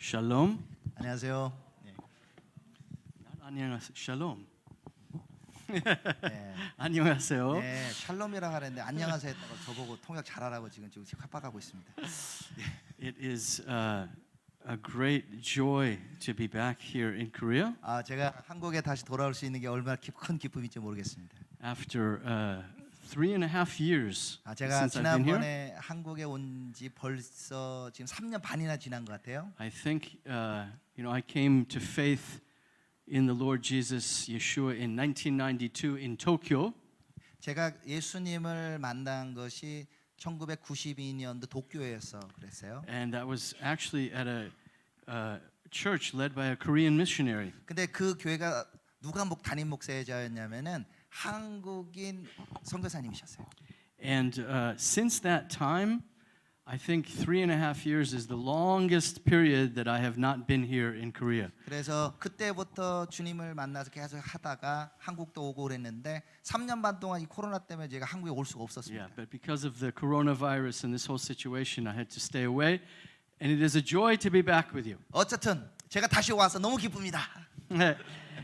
Shalom. 안녕하세요. 네. 안녕하세요. Shalom. 네. 안녕하세요. 네, 샬롬이라 하는데 안녕하세요 했다고 저보고 통역 잘하라고 지금 협박하고 있습니다. It is a great joy to be back here in Korea 제가 한국에 다시 돌아올 수 있는 게 얼마나 큰 기쁨인지 모르겠습니다. after 3.5 years 제가 since I've been here. 지난번에 한국에 온 지 벌써 지금 3년 반이나 지난 것 같아요. I think I came to faith in the Lord Jesus Yeshua in 1992 in Tokyo. 제가 예수님을 만난 것이 1992년도 도쿄에서 그랬어요. And that was actually at a church led by a Korean missionary. 근데 그 교회가 누가 담임 목사였냐면은 한국인 선교사님이셨어요. And since that time, I think 3.5 years is the longest period that I have not been here in Korea. 그래서 그때부터 주님을 만나서 계속 하다가 한국도 오고 그랬는데 3년 반 동안 이 코로나 때문에 제가 한국에 올 수가 없었습니다. Yeah, but because of the coronavirus and this whole situation, I had to stay away. And it is a joy to be back with you. 어쨌든 제가 다시 와서 너무 기쁩니다.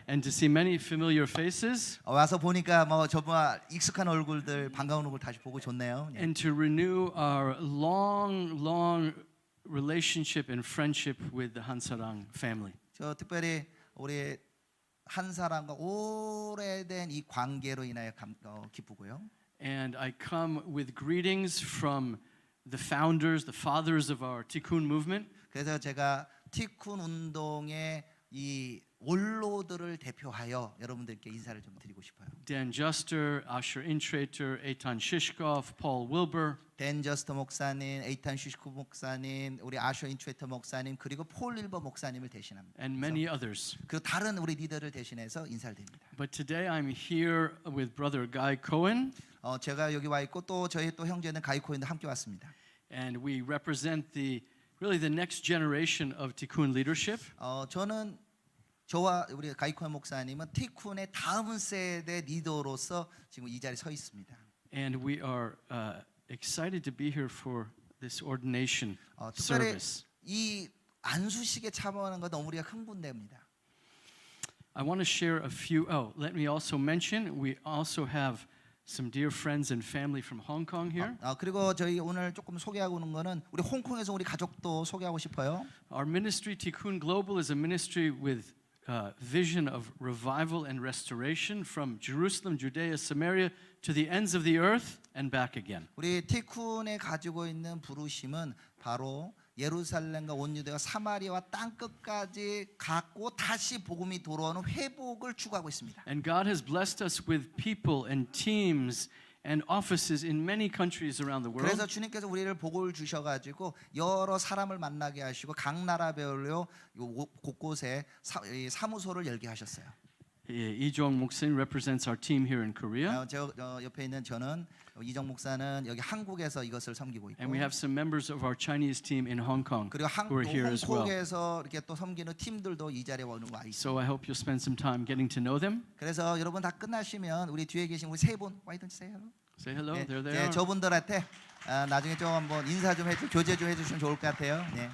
And to see many familiar faces. 와서 보니까 저보다 익숙한 얼굴들, 반가운 얼굴 다시 보고 좋네요. And to renew our long relationship and friendship with the Hansarang family. 저 특별히 우리 한 사람과 오래된 이 관계로 인하여 기쁘고요. And I come with greetings from the founders, the fathers of our Tikkun movement. 그래서 제가 티쿤 운동의 이 원로들을 대표하여 여러분들께 인사를 좀 드리고 싶어요. Dan Juster, Asher Intrater, Eitan Shishkov, Paul Wilbur. 댄 저스터 목사님, 에이탄 슈시코 목사님, 우리 아셔 인트레터 목사님, 그리고 폴 일버 목사님을 대신합니다. And many others. 그리고 다른 우리 리더를 대신해서 인사를 드립니다. But today I'm here with brother Guy Cohen. 제가 여기 와 있고 또 저희 또 형제는 가이 코인도 함께 왔습니다. And we represent really the next generation of Tikkun leadership. 저와 우리 가이 코인 목사님은 티쿤의 다음 세대 리더로서 지금 이 자리에 서 있습니다. And we are excited to be here for this ordination 특별히 service. 이 안수식에 참여하는 것 너무 우리가 흥분됩니다. I want to share a few. Let me also mention we also have some dear friends and family from Hong Kong here. 그리고 저희 오늘 조금 소개하고 오는 거는 우리 홍콩에서 우리 가족도 소개하고 싶어요. Our ministry Tikkun Global is a ministry with vision of revival and restoration from Jerusalem, Judea, Samaria to the ends of the earth and back again. 우리 티쿤에 가지고 있는 부르심은 바로 예루살렘과 온 유대와 사마리아와 땅 끝까지 갖고 다시 복음이 돌아오는 회복을 추구하고 있습니다. And God has blessed us with people and teams and offices in many countries around the world. 그래서 주님께서 우리를 복을 주셔가지고 여러 사람을 만나게 하시고 각 나라별로 곳곳에 사무소를 열게 하셨어요. 이종 목사님 represents our team here in Korea. 저 옆에 있는 저는 이정 목사는 여기 한국에서 이것을 섬기고 있고. And we have some members of our Chinese team in Hong Kong 그리고 who are here as well. 홍콩에서 이렇게 또 섬기는 팀들도 이 자리에 오는 거 있어요. So I hope you'll spend some time getting to know them. 그래서 여러분 다 끝나시면 우리 뒤에 계신 우리 세 분, why don't you say hello? Say hello. There they are. 저분들한테 나중에 좀 한번 인사 좀 교제 좀 해주시면 좋을 것 같아요. 네.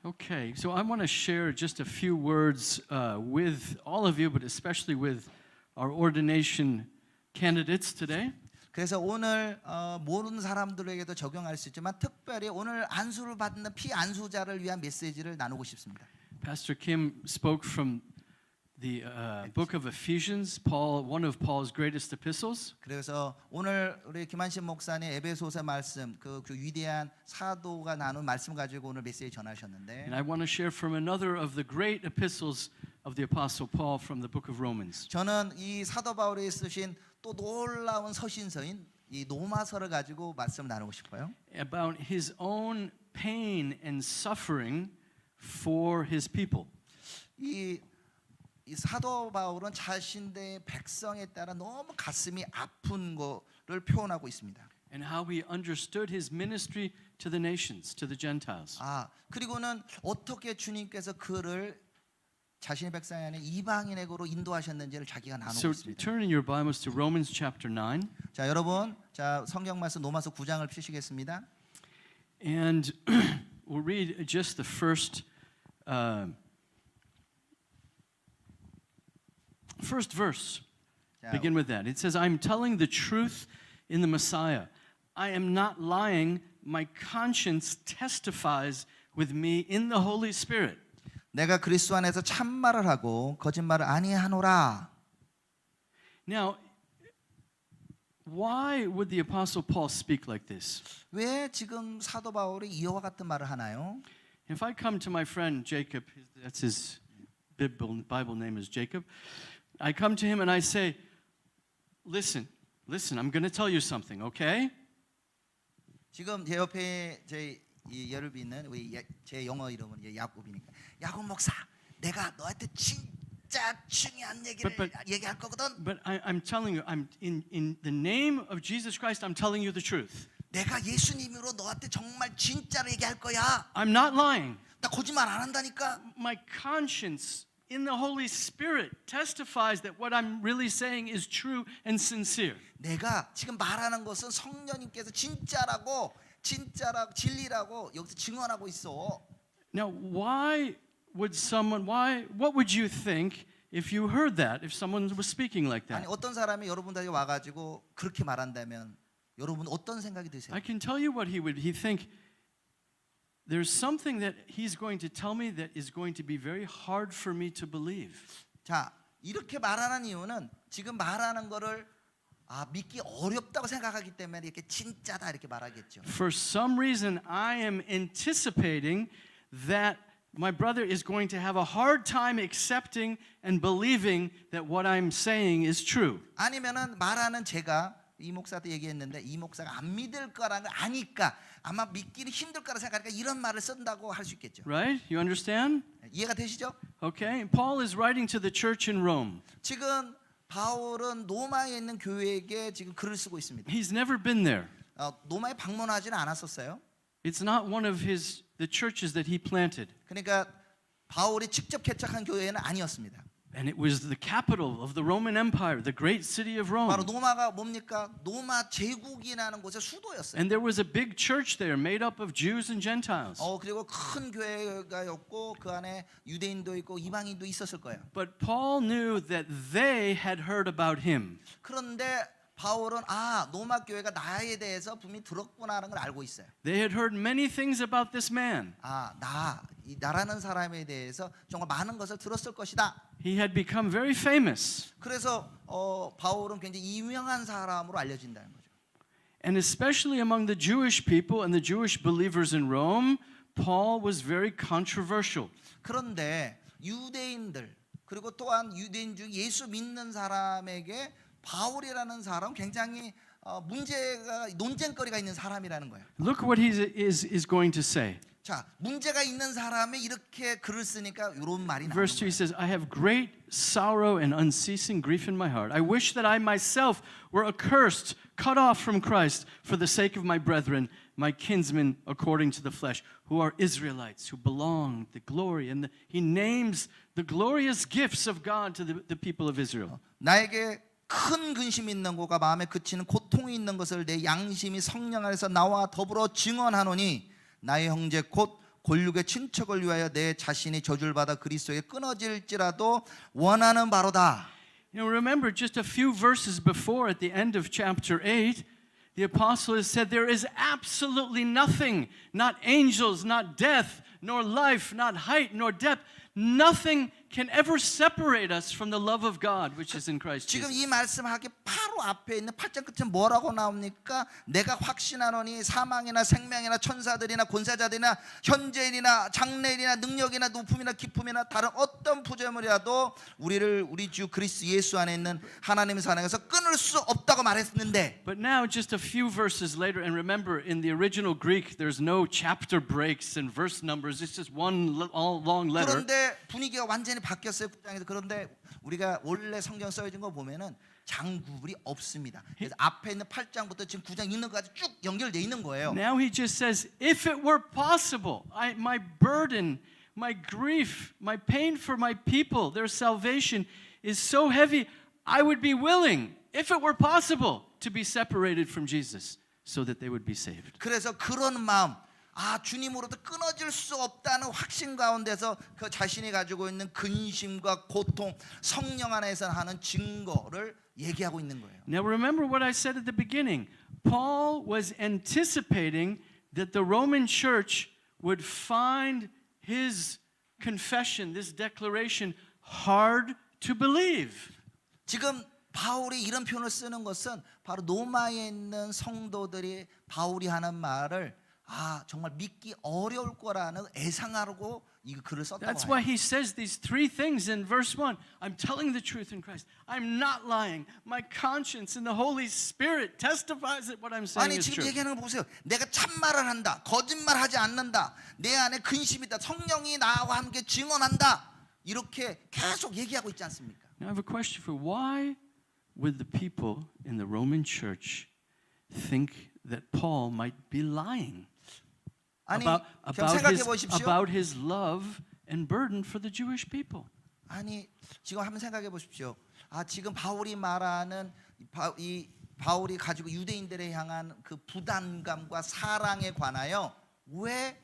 Okay, so I want to share just a few words with all of you, but especially with our ordination candidates today. 그래서 오늘 모르는 사람들에게도 적용할 수 있지만 특별히 오늘 안수를 받는 피안수자를 위한 메시지를 나누고 싶습니다. Pastor Kim spoke from the book of Ephesians, one of Paul's greatest epistles. 그래서 오늘 우리 김한신 목사님 에베소서 말씀 그 위대한 사도가 나눈 말씀 가지고 오늘 메시지 전하셨는데. And I want to share from another of the great epistles of the Apostle Paul from the book of Romans. 저는 이 사도 바울이 쓰신 또 놀라운 서신서인 이 로마서를 가지고 말씀 나누고 싶어요. About his own pain and suffering for his people. 이 사도 바울은 자신의 백성에 따라 너무 가슴이 아픈 거를 표현하고 있습니다. And how he understood his ministry to the nations, to the Gentiles. 그리고는 어떻게 주님께서 그를 자신의 백성 안에 이방인에게로 인도하셨는지를 자기가 나누고 So 있습니다. turn in your Bibles to Romans chapter 9. 자, 여러분, 성경 말씀 로마서 9장을 펴시겠습니다. And we'll read just the first verse. 자, Begin with that. It says, I'm telling the truth in the Messiah. I am not lying. My conscience testifies with me in the Holy Spirit. 내가 그리스도 안에서 참말을 하고 거짓말을 아니하노라. Now, why would the Apostle Paul speak like this? 왜 지금 사도 바울이 이와 같은 말을 하나요? If I come to my friend Jacob, that's his Bible name is Jacob. I come to him and I say, listen, I'm going to tell you something, okay? 지금 제 옆에 이 여러분 있는 제 영어 이름은 야곱이니까 야곱 목사, 내가 너한테 진짜 중요한 얘기를 얘기할 거거든. But I'm telling you, I'm in the name of Jesus Christ, I'm telling you the truth. 내가 예수님으로 너한테 정말 진짜로 얘기할 거야. I'm not lying. 나 거짓말 안 한다니까. My conscience in the Holy Spirit testifies that what I'm really saying is true and sincere. 내가 지금 말하는 것은 성령님께서 진짜라고 진리라고 여기서 증언하고 있어. Now, what would you think if you heard that, if someone was speaking like 아니 that? 어떤 사람이 여러분들에게 와가지고 그렇게 말한다면 여러분 어떤 생각이 드세요? I can tell you what he'd think. There's something that he's going to tell me that is going to be very hard for me to believe. 자, 이렇게 말하는 이유는 지금 말하는 거를 믿기 어렵다고 생각하기 때문에 이렇게 진짜다 이렇게 말하겠죠. For some reason, I am anticipating that my brother is going to have a hard time accepting and believing that what I'm saying is true. 아니면은 말하는 제가 이 목사한테 얘기했는데 이 목사가 안 믿을 거라는 걸 아니까 아마 믿기는 힘들 거라 생각하니까 이런 말을 쓴다고 할 수 있겠죠. Right? You understand? 이해가 되시죠? Okay. Paul is writing to the church in Rome. 지금 바울은 로마에 있는 교회에게 지금 글을 쓰고 있습니다. He's never been there. 로마에 방문하지는 않았었어요. It's not one of the churches that he planted. 그러니까 바울이 직접 개척한 교회는 아니었습니다. And it was the capital of the Roman Empire, the great city of 바로 Rome. 로마가 뭡니까? 로마 제국이라는 곳의 수도였어요. And there was a big church there made up of Jews and Gentiles. 그리고 큰 교회가였고 그 안에 유대인도 있고 이방인도 있었을 거예요. But Paul knew that they had heard about him. 그런데 바울은 로마 교회가 나에 대해서 분명히 들었구나라는 걸 알고 있어요. They had heard many things about this man. 나라는 사람에 대해서 정말 많은 것을 들었을 것이다. He had become very famous. 그래서 바울은 굉장히 유명한 사람으로 알려진다는 거죠. And especially among the Jewish people and the Jewish believers in Rome, Paul was very controversial. 그런데 유대인들 그리고 또한 유대인 중 예수 믿는 사람에게 바울이라는 사람은 굉장히 논쟁거리가 있는 사람이라는 거예요. Look what he is going to say. 자, 문제가 있는 사람이 이렇게 글을 쓰니까 이런 말이 나오는 Verse 2 거예요. says, I have great sorrow and unceasing grief in my heart. I wish that I myself were accursed, cut off from Christ for the sake of my brethren, my kinsmen according to the flesh, who are Israelites, who belong the glory. And he names the glorious gifts of God to the people of Israel. 나에게 큰 근심이 있는 곳과 마음에 그치는 고통이 있는 것을 내 양심이 성령 안에서 나와 더불어 증언하노니 나의 형제 곧 골육의 친척을 위하여 내 자신이 저주를 받아 그리스도에 끊어질지라도 원하는 바로다. You know, remember just a few verses before at the end of chapter 8, the apostle has said there is absolutely nothing, not angels, not death, nor life, not height, nor depth, nothing can ever separate us from the love of God which is in Christ 지금 Jesus. 이 말씀하기 바로 앞에 있는 8장 끝에 뭐라고 나옵니까? 내가 확신하노니 사망이나 생명이나 천사들이나 권세자들이나 현재인이나 장래인이나 능력이나 높음이나 기쁨이나 다른 어떤 부재물이라도 우리를 우리 주 그리스도 예수 안에 있는 하나님의 사랑에서 끊을 수 없다고 말했는데 But now just a few verses later, and remember in the original Greek there's no chapter breaks and verse numbers, it's just one long letter. 그런데 분위기가 완전히 바뀌었어요. 국장에서. 그런데 우리가 원래 성경 써진 거 보면은 장구불이 없습니다. 그래서 앞에 있는 8장부터 지금 9장 읽는 것까지 쭉 연결돼 있는 거예요. Now he just says, if it were possible, my burden, my grief, my pain for my people, their salvation is so heavy, I would be willing, if it were possible, to be separated from Jesus so that they would be saved. 그래서 그런 마음 주님으로부터 끊어질 수 없다는 확신 가운데서 그 자신이 가지고 있는 근심과 고통, 성령 안에서 하는 증거를 얘기하고 있는 거예요. Now remember what I said at the beginning. Paul was anticipating that the Roman church would find his confession, this declaration, hard to believe. 지금 바울이 이런 표현을 쓰는 것은 바로 로마에 있는 성도들이 바울이 하는 말을 정말 믿기 어려울 거라는 예상하고 이 글을 썼던 That's 거예요. why he says these three things in verse 1. I'm telling the truth in Christ. I'm not lying. My conscience and the Holy Spirit testifies that what I'm saying 아니 is 지금 true. 얘기하는 거 보세요. 내가 참말을 한다. 거짓말하지 않는다. 내 안에 근심이 있다. 성령이 나와 함께 증언한다. 이렇게 계속 얘기하고 있지 않습니까? Now I have a question for you. Why would the people in the Roman church think that Paul might be lying 아니 생각해 보십시오. about his love and burden for the Jewish people? 아니 지금 한번 생각해 보십시오. 지금 바울이 말하는 이 바울이 가지고 유대인들에 향한 그 부담감과 사랑에 관하여 왜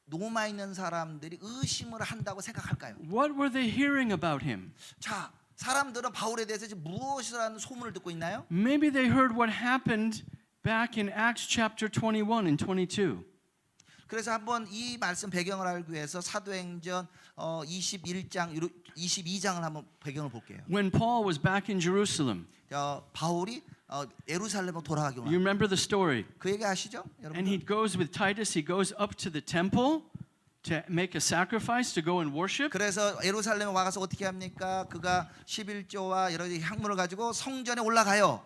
로마에 있는 사람들이 의심을 한다고 생각할까요? What were they hearing about him? 자, 사람들은 바울에 대해서 지금 무엇이라는 소문을 듣고 있나요? Maybe they heard what happened back in Acts chapter 21 and 22. 그래서 한번 이 말씀 배경을 알기 위해서 사도행전 21장 22장을 한번 배경을 볼게요. When Paul was back in Jerusalem, 바울이 예루살렘으로 돌아가기 you 원합니다. remember the story? 그 얘기 아시죠? And he 여러분. goes with Titus, he goes up to the temple to make a sacrifice to go and worship. 그래서 예루살렘에 와서 어떻게 합니까? 그가 11조와 여러 가지 향물을 가지고 성전에 올라가요.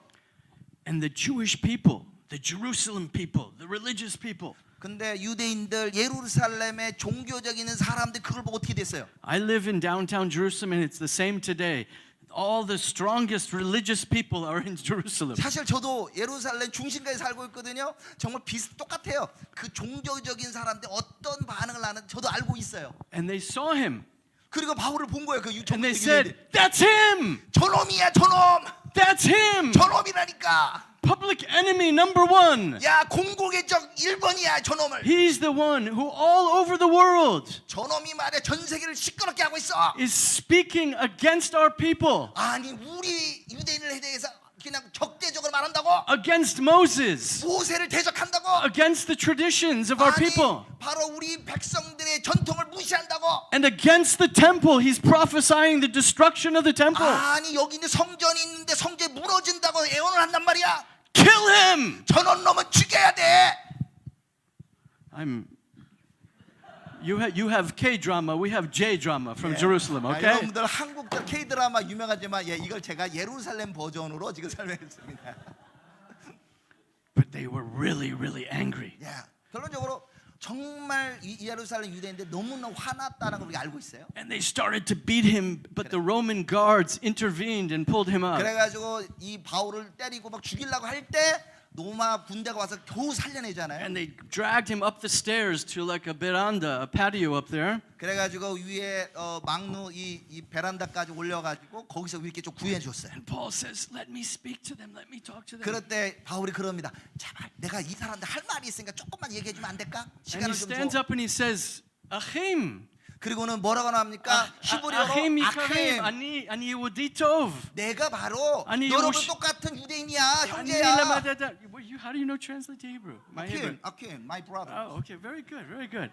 And the Jewish people, the Jerusalem people, the religious people, 근데 유대인들 예루살렘의 종교적인 사람들 그걸 보고 어떻게 됐어요? I live in downtown Jerusalem and it's the same today. All the strongest religious people are in Jerusalem. 사실 저도 예루살렘 중심가에 살고 있거든요. 정말 똑같아요. 그 종교적인 사람들 어떤 반응을 하는지 저도 알고 있어요. And they saw him 그리고 바울을 본 거예요. 그 and they 종교적인 said, 사람들. "That's him! 저놈이야 저놈. That's him! 저놈이라니까. Public enemy number one. 야 공공의 적 1번이야 저놈을. He's the one who all over the world 저놈이 말이야 전 세계를 시끄럽게 하고 있어. is speaking against our people, 아니 우리 유대인을 대해서 그냥 적대적으로 말한다고? against Moses, 모세를 대적한다고? against the traditions of our 아니 people, 바로 우리 백성들의 전통을 무시한다고? and against the temple. He's prophesying the destruction of the temple. 아니 여기 있는 성전이 있는데 성전이 무너진다고 예언을 한단 말이야. Kill him! 저런 놈은 죽여야 돼. You have K drama, we have J drama from Jerusalem, okay? 여러분들 한국 K 드라마 유명하지만 이걸 제가 예루살렘 버전으로 지금 설명했습니다. But they were really, really angry. 결론적으로 정말 이 예루살렘 유대인들 너무나 화났다는 걸 우리가 알고 있어요. And they started to beat him, but the Roman guards intervened and pulled him up. 그래가지고 이 바울을 때리고 막 죽이려고 할 때 로마 군대가 와서 겨우 살려내잖아요. And they dragged him up the stairs to like a veranda, a patio up there. 그래가지고 위에 막루 이 베란다까지 올려가지고 거기서 이렇게 좀 구해줬어요. And Paul says, "Let me speak to them. Let me talk to them." 그럴 때 바울이 그럽니다. 제발 내가 이 사람들 할 말이 있으니까 조금만 얘기해주면 안 될까? And he 시간을 좀 stands 줘. up and he says, "Achim, 그리고는 뭐라고 나옵니까? 히브리어로 Achim Ikarim, 아킴. ani Yehudi tov." 내가 바로 아니, 너로도 요시- 똑같은 유대인이야, Ani 형제야. lamadada- How do you know translate to Hebrew? My Hebrew. 아킴, my brother. Oh, okay, very good, very good.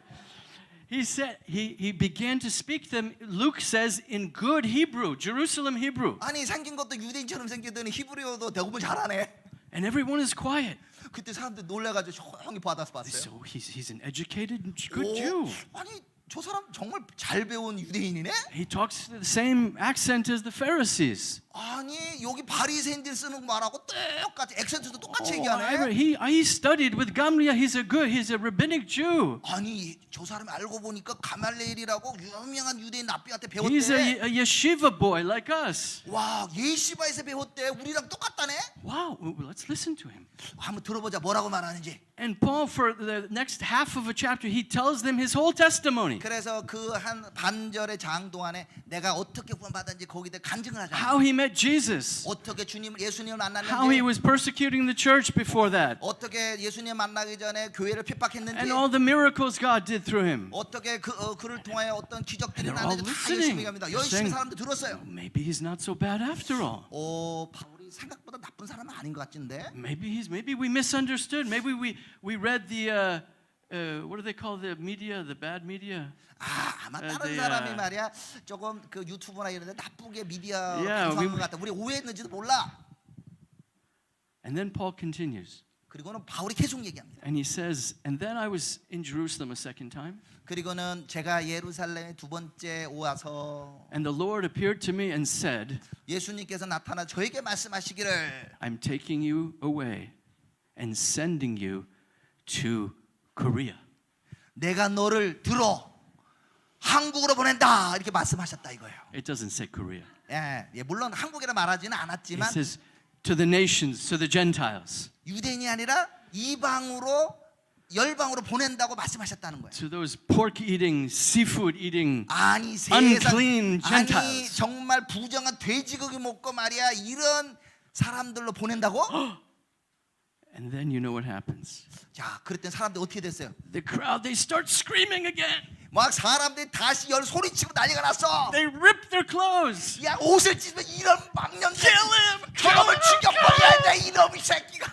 He said he began to speak them. Luke says in good Hebrew, Jerusalem Hebrew, 아니 생긴 것도 유대인처럼 생기더니 히브리어도 대부분 잘하네. and everyone is quiet. 그때 사람들 놀래가지고 조용히 받아서 봤어요. So he's an educated, good 오, Jew. 아니 저 사람 정말 잘 배운 유대인이네. He talks the same accent as the Pharisees. 아니 여기 바리새인들 쓰는 말하고 똑같이 액센트도 똑같이 Oh, 얘기하네. he studied with Gamliel. He's a rabbinic Jew. 아니 저 사람이 알고 보니까 가말레일이라고 유명한 유대인 랍비한테 He's 배웠대. a yeshiva boy like us. 와 예시바에서 배웠대. 우리랑 똑같다네. Wow, let's listen to him. 한번 들어보자 뭐라고 말하는지. And Paul, for the next half of a chapter, he tells them his whole testimony. 그래서 그 한 반절의 장 동안에 내가 어떻게 구원받았는지 거기다 간증을 하잖아. How he met Jesus, 어떻게 예수님을 how he 만났는지, was persecuting the church before that, 어떻게 예수님 만나기 전에 교회를 핍박했는지, and all the miracles God did through him. 어떻게 그를 통하여 어떤 기적들이 And they're all 나는지 다 listening. 열심히 얘기합니다. 열심히 Saying, 사람들 들었어요. maybe he's not so bad after all. 바울이 생각보다 나쁜 사람은 아닌 것 같은데. Maybe we misunderstood. Maybe we read the what do they call the media, the bad media? 아마 다른 the, 사람이 말이야 조금 그 유튜브나 이런데 나쁘게 미디어 Yeah, 방송한 we- 것 같다. 우리 오해했는지도 몰라. And then Paul continues. 그리고는 바울이 계속 얘기합니다. And he says, and then I was in Jerusalem a second time, 그리고는 제가 예루살렘에 두 번째 와서 and the Lord appeared to me and said, 예수님께서 나타나 저에게 말씀하시기를 I'm taking you away and sending you to Korea. 내가 너를 들어 한국으로 보낸다 이렇게 말씀하셨다 이거예요. It doesn't say Korea. 물론 한국이라 말하지는 It 않았지만 says to the nations, to the Gentiles, 유대인이 아니라 이방으로 열방으로 보낸다고 말씀하셨다는 거예요. to those pork-eating, seafood-eating, 아니 세상 unclean 아니 Gentiles. 정말 부정한 돼지고기 먹고 말이야 이런 사람들로 보낸다고? And then you know what happens. 자, 그랬더니 사람들 어떻게 됐어요? The crowd, they start screaming again. 막 사람들이 다시 소리치고 난리가 났어. They rip their clothes. 야 옷을 찢으면 이런 망년들 Kill him! 저놈을 죽여버려야 돼 이놈의 새끼가.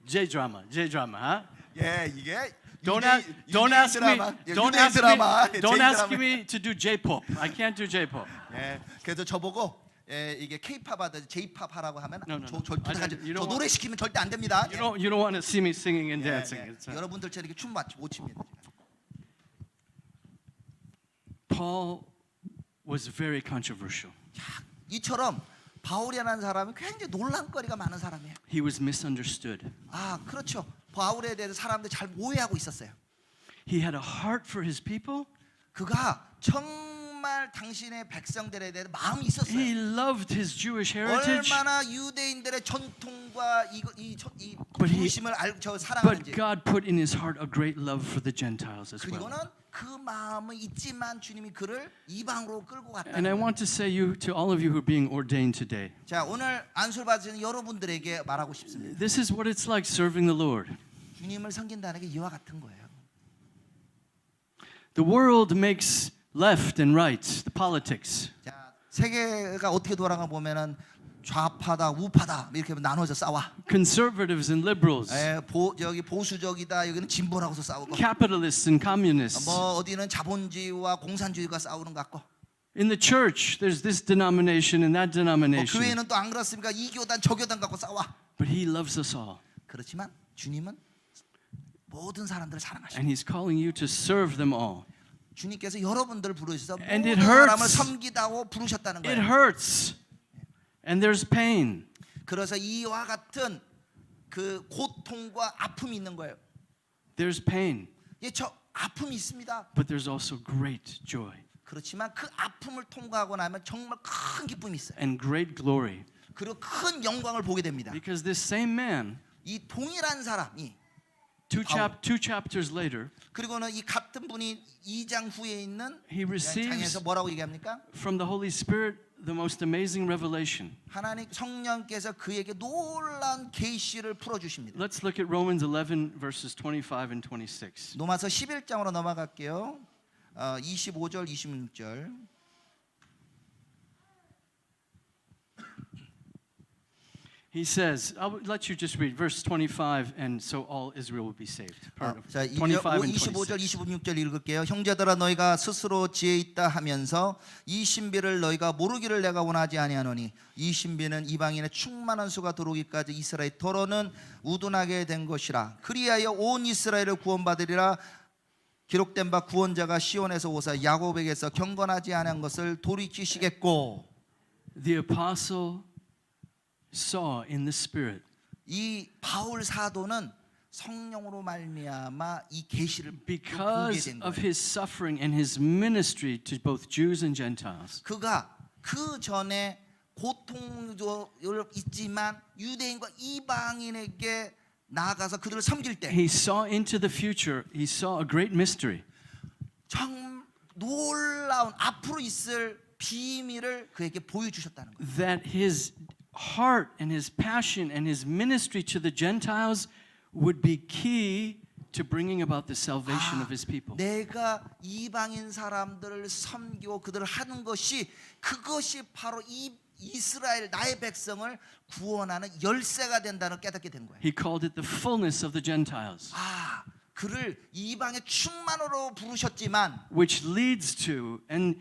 J-drama, huh? 예, 이게 Don't 유대인 ask me. 드라마. Don't 유대인 드라마. ask 드라마. me to do J-pop. I can't do J-pop. 예, 그래서 저보고 이게 K-팝 하듯이 J-팝 하라고 하면 No. 저 부탁하지. You 저 don't 노래 시키면 절대 안 됩니다. You don't want to see me singing and 예, dancing. 예. It's, 여러분들처럼 이렇게 춤 못 춥니다. Paul was very controversial. 이처럼 바울이라는 사람은 굉장히 논란거리가 많은 사람이에요. He was misunderstood. 그렇죠. 바울에 대해서 사람들이 잘 오해하고 있었어요. He had a heart for his people. 그가 정말 당신의 백성들에 대해 마음이 He 있었어요. loved his Jewish heritage. 얼마나 유대인들의 전통과 이 But he- 부르심을 But 사랑하는지. God put in his heart a great love for the Gentiles as well. 그리고는 그 마음은 있지만 주님이 그를 이방으로 끌고 And 갔다는 I 거예요. want to say to all of you who are being ordained today, 자, 오늘 안수를 받으시는 여러분들에게 말하고 싶습니다. this is what it's like serving the Lord. 주님을 섬긴다는 게 이와 같은 거예요. The world makes left and right, the politics. 자, 세계가 어떻게 돌아가 보면은 좌파다 우파다 이렇게 나눠져 싸워. Conservatives and liberals, 여기 보수적이다 여기는 진보라고서 싸우고. capitalists and communists. 뭐 어디는 자본주의와 공산주의가 싸우는 것 같고. In the church, there's this denomination and that denomination. 교회는 또 안 그렇습니까? 이 교단 저 교단 갖고 싸워. But he loves us all. 그렇지만 주님은 모든 사람들을 사랑하시고 And he's calling you to serve them all. 주님께서 여러분들을 부르셔서 And it 모든 사람을 hurts. 섬기다고 부르셨다는 It 거예요. hurts. And there's pain. 그래서 이와 같은 그 고통과 아픔이 있는 거예요. There's pain. 저 아픔이 있습니다. But there's also great joy 그렇지만 그 아픔을 통과하고 나면 정말 큰 기쁨이 있어요. and great glory. 그리고 큰 영광을 보게 됩니다. Because this same man, 이 동일한 사람이 two chapters later, 그리고는 이 같은 분이 2장 후에 있는 he receives 장에서 뭐라고 얘기합니까? from the Holy Spirit the most amazing revelation. 하나님 성령께서 그에게 놀라운 계시를 풀어 주십니다. Let's look at Romans 11 verses 25 and 26. 로마서 11장으로 넘어갈게요. 25절 26절. He says, I'll let you just read verse 25 and so all Israel will be saved. 자, 25 and 25절 26. 26절 읽을게요. 형제들아 너희가 스스로 지혜 있다 하면서 이 신비를 너희가 모르기를 내가 원하지 아니하노니 이 신비는 이방인의 충만한 수가 들어오기까지 이스라엘 더러는 우둔하게 된 것이라. 그리하여 온 이스라엘을 구원받으리라. 기록된 바 구원자가 시온에서 오사 야곱에게서 경건하지 않은 것을 돌이키시겠고. The apostle saw in the Spirit 이 바울 사도는 성령으로 말미암아 이 계시를 보게 because 된 of 거예요. his suffering and his ministry to both Jews and Gentiles. 그가 그 전에 고통도 있지만 유대인과 이방인에게 나아가서 그들을 섬길 때 He saw into the future. He saw a great mystery. 정 놀라운 앞으로 있을 비밀을 그에게 보여주셨다는 거예요. that his heart and his passion and his ministry to the Gentiles would be key to bringing about the salvation of his people. 내가 이방인 사람들을 섬기고 그들을 하는 것이 그것이 바로 이 이스라엘 나의 백성을 구원하는 열쇠가 된다는 깨닫게 된 거예요. He called it the fullness of the Gentiles, 그를 이방의 충만으로 부르셨지만 which leads to and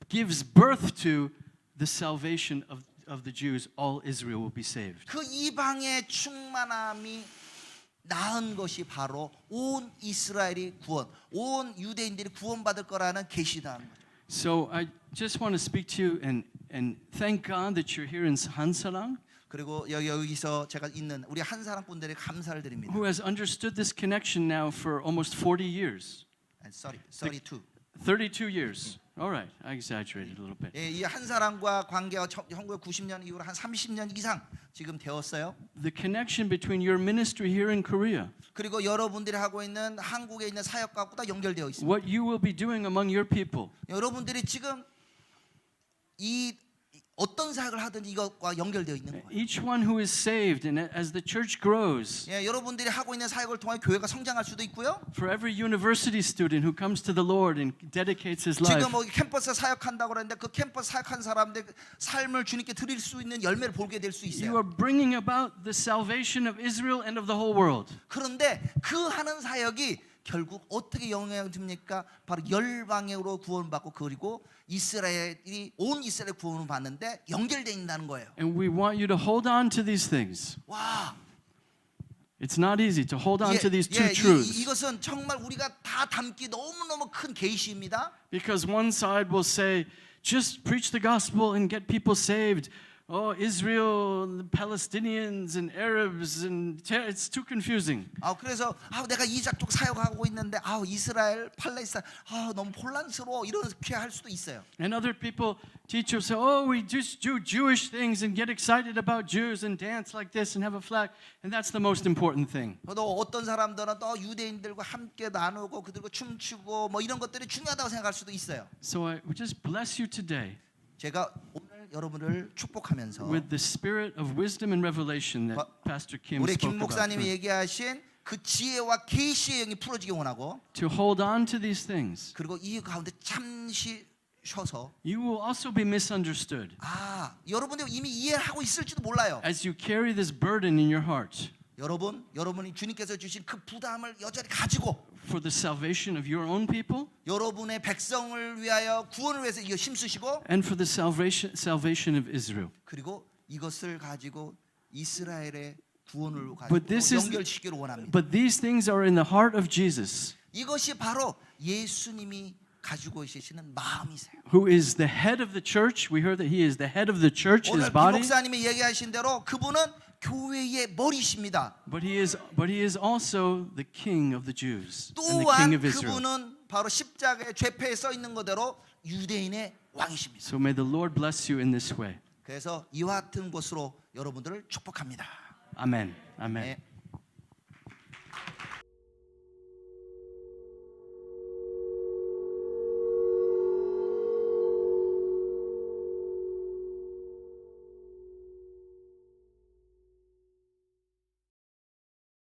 gives birth to the salvation of the Jews. All Israel will be saved. 그 이방의 충만함이 낳은 것이 바로 온 이스라엘이 구원, 온 유대인들이 구원받을 거라는 계시다는 거죠. So I just want to speak to you and thank God that you're here in Hansalang, 그리고 여기서 제가 있는 우리 한사람 분들에게 감사를 드립니다. who has understood this connection now for almost 40 years. 32. 32 years. All right, I exaggerated a little bit. 예, 이 한사람과 관계가 1990년 이후로 한 30년 이상 지금 되었어요. The connection between your ministry here in Korea, 그리고 여러분들이 하고 있는 한국에 있는 사역과도 다 연결되어 있습니다. what you will be doing among your people, 여러분들이 지금 이 어떤 사역을 하든지 이것과 연결되어 있는 거예요. each one who is saved, and as the church grows, 예, 여러분들이 하고 있는 사역을 통해 교회가 성장할 수도 있고요. for every university student who comes to the Lord and dedicates his life, 지금 캠퍼스 사역한다고 그러는데 그 캠퍼스 사역한 사람들 삶을 주님께 드릴 수 있는 열매를 보게 될 수 you 있어요. are bringing about the salvation of Israel and of the whole world. 그런데 그 하는 사역이 결국 어떻게 영향을 줍니까? 바로 열방으로 구원받고 그리고 이스라엘이 온 이스라엘 구원을 받는데 연결되어 있다는 거예요. And we want you to hold on to these things. 와, It's not easy to hold on to these two truths, 이것은 정말 우리가 다 담기 너무너무 큰 계시입니다. because one side will say, just preach the gospel and get people saved. Oh, Israel, the Palestinians and Arabs, and it's too confusing. 그래서 내가 이작족 사역하고 있는데 이스라엘, 팔레스타인 너무 혼란스러워 이렇게 할 수도 있어요. And other people teach us, oh, we just do Jewish things and get excited about Jews and dance like this and have a flag, and that's the most important thing. 또 어떤 사람들은 또 유대인들과 함께 나누고 그들과 춤추고 뭐 이런 것들이 중요하다고 생각할 수도 있어요. So I just bless you today 제가 오늘 여러분을 축복하면서 with the spirit of wisdom and revelation that Pastor Kim 우리 spoke 김 about, 목사님이 얘기하신 그 지혜와 계시의 영이 풀어지기 원하고 to hold on to these things. 그리고 이 가운데 잠시 쉬어서 You will also be misunderstood 여러분들이 이미 이해하고 있을지도 몰라요. as you carry this burden in your heart 여러분이 주님께서 주신 그 부담을 여전히 가지고 for the salvation of your own people 여러분의 백성을 위하여 구원을 위해서 이거 힘쓰시고 and for the salvation of Israel. 그리고 이것을 가지고 이스라엘의 구원을 But this 가지고 is- 연결시키기를 원합니다. But these things are in the heart of Jesus, 이것이 바로 예수님이 가지고 계시는 마음이세요. who is the head of the church. We heard that he is the head of the church, 오늘 his 김 body. 목사님이 얘기하신 대로 그분은 교회의 머리십니다. But he is also the king of the Jews and the 또한 king of Israel. 그분은 바로 십자가의 죄패에 써 있는 그대로 유대인의 왕이십니다. So may the Lord bless you in this way. 그래서 이와 같은 곳으로 여러분들을 축복합니다. Amen. Amen. 네.